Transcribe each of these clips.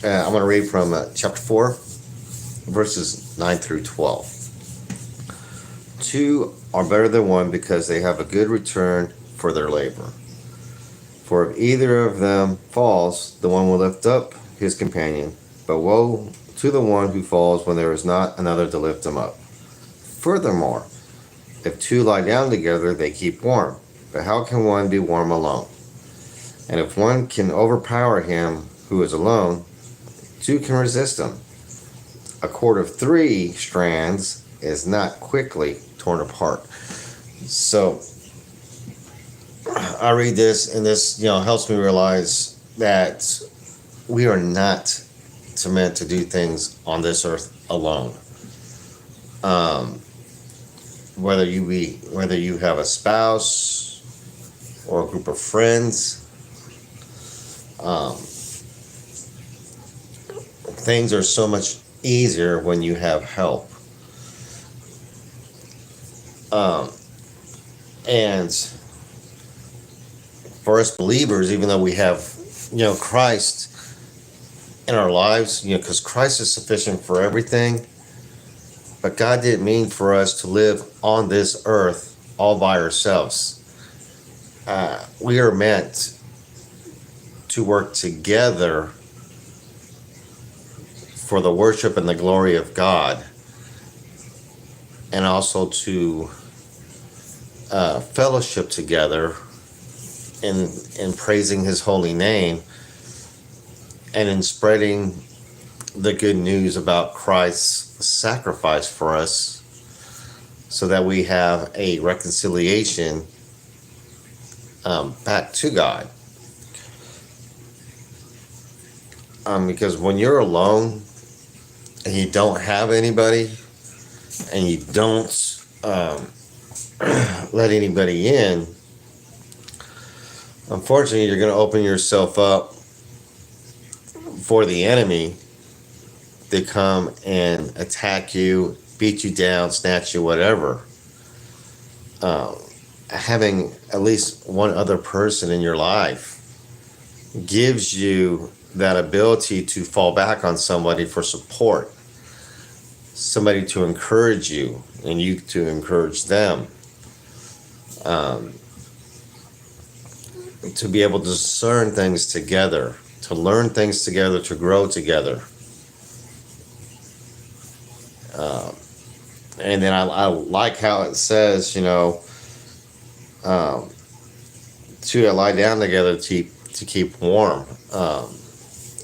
I'm going to read from chapter 4, verses 9 through 12. Two are better than one because they have a good return for their labor. For if either of them falls, the one will lift up his companion. But woe to the one who falls when there is not another to lift him up. Furthermore, if two lie down together, they keep warm. But how can one be warm alone? And if one can overpower him who is alone, two can resist him. A cord of 3 strands is not quickly torn apart. So I read this, and this helps me realize that we are not meant to do things on this earth alone. Whether you have a spouse or a group of friends, things are so much easier when you have help. And for us believers, even though we have, Christ in our lives, because Christ is sufficient for everything, but God didn't mean for us to live on this earth all by ourselves. We are meant to work together for the worship and the glory of God, and also to fellowship together in praising His holy name, and in spreading the good news about Christ's sacrifice for us, so that we have a reconciliation back to God. Because when you're alone and you don't have anybody, and you don't let anybody in, unfortunately, you're going to open yourself up for the enemy to come and attack you, beat you down, snatch you, whatever. Having at least one other person in your life gives you that ability to fall back on somebody for support, somebody to encourage you, and you to encourage them. To be able to discern things together, to learn things together, to grow together. And then I like how it says, to lie down together to keep warm.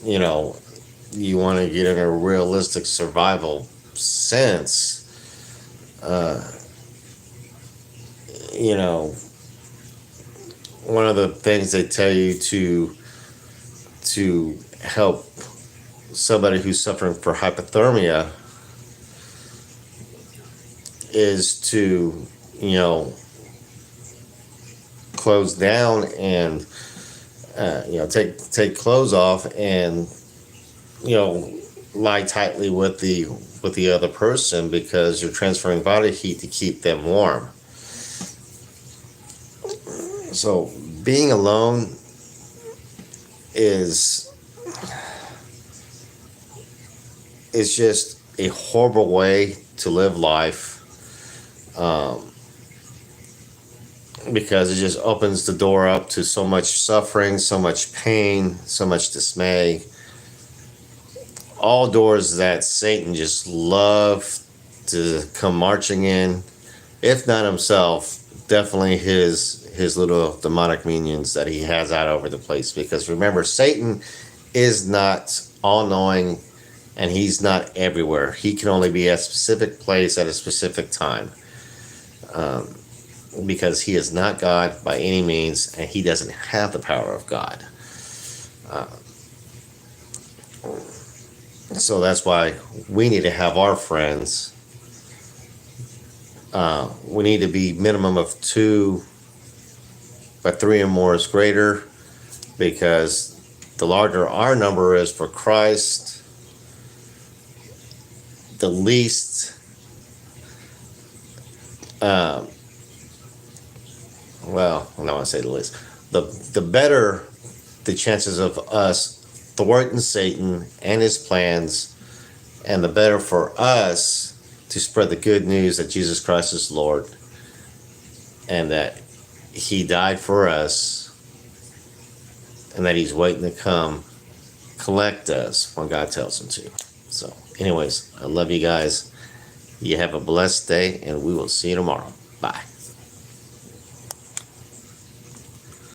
You want to get in a realistic survival sense. One of the things they tell you to help somebody who's suffering for hypothermia is to, close down and, take clothes off and, lie tightly with the other person, because you're transferring body heat to keep them warm. So being alone is just a horrible way to live life, because it just opens the door up to so much suffering, so much pain, so much dismay. All doors that Satan just loves to come marching in, if not himself, definitely his little demonic minions that he has out over the place. Because remember, Satan is not all-knowing, and he's not everywhere. He can only be at a specific place at a specific time, because he is not God by any means, and he doesn't have the power of God. So that's why we need to have our friends. We need to be minimum of 2, but 3 or more is greater, because the larger our number is for Christ, the least, well, I don't want to say the least, the better the chances of us thwarting Satan and his plans, and the better for us to spread the good news that Jesus Christ is Lord and that he died for us and that he's waiting to come collect us when God tells him to. So, anyways, I love you guys. You have a blessed day, and we will see you tomorrow. Bye.